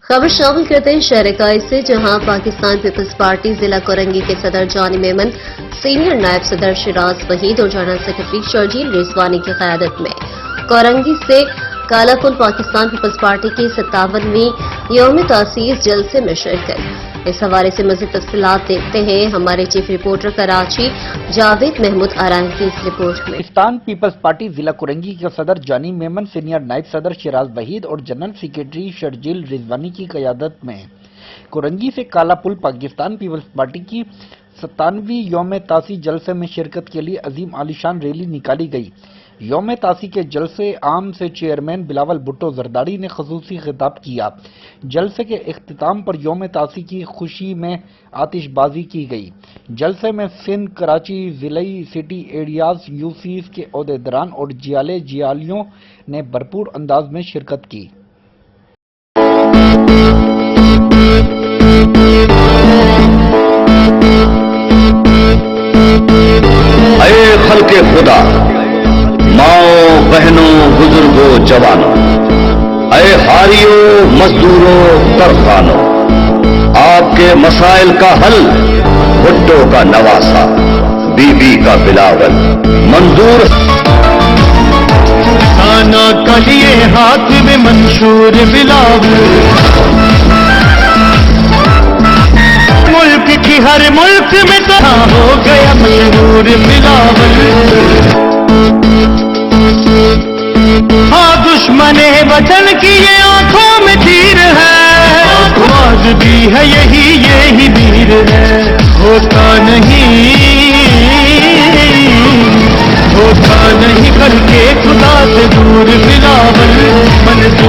खबर शामिल करते हैं शहर इकाई से, जहां पाकिस्तान पीपल्स पार्टी जिला कोरंगी के सदर जानी मेमन, सीनियर नायब सदर शिराज वहीद और जनरल सेक्रेटरी शर्जील रिजवानी की क़यादत में कोरंगी से कालापुल पाकिस्तान पीपल्स पार्टी की 57वीं यौम तासीस जलसे में शिरकत। इस हवाले से मज़ीद तफसीलात देखते हैं हमारे चीफ रिपोर्टर कराची जावेद महमूद आरान की इस रिपोर्ट में। पाकिस्तान पीपल्स पार्टी जिला कोरंगी के सदर जानी मेमन, सीनियर नायब सदर शिराज वहीद और जनरल सेक्रेटरी शर्जील रिजवानी की क़यादत में कोरंगी से कालापुल पाकिस्तान पीपल्स पार्टी की 57वीं यौम तासीस जलसे में शिरकत के लिए अजीम आलीशान रैली निकाली गई। यौम तासीस के जलसे आम से चेयरमैन बिलावल भुट्टो जरदारी ने खसूसी खिताब किया। जलसे के इख्तिताम पर यौम तासीस की खुशी में आतिशबाजी की गई। जलसे में सिंध, कराची, जिले, सिटी एरियाज, यूसीज के ओहदेदारान और जियालियों ने भरपूर अंदाज में शिरकत की। ऐ खल्के खुदा, माओ बहनों, बुजुर्गों, जवानों, ऐ हारियों, मजदूरों, तरखानों, आपके मसाइल का हल भुट्टो का नवासा, बीबी का बिलावल मंजूर। खाना का लिए हाथ में मंशूर बिलावल, मुल्क की हर मुल्क में तो हो गया मशहूर बिलावल। हाँ, दुश्मने वतन की ये आंखों में तीर है, आवाज भी है यही वीर है। होता नहीं करके खुदा से दूर बिलावल, मंजूर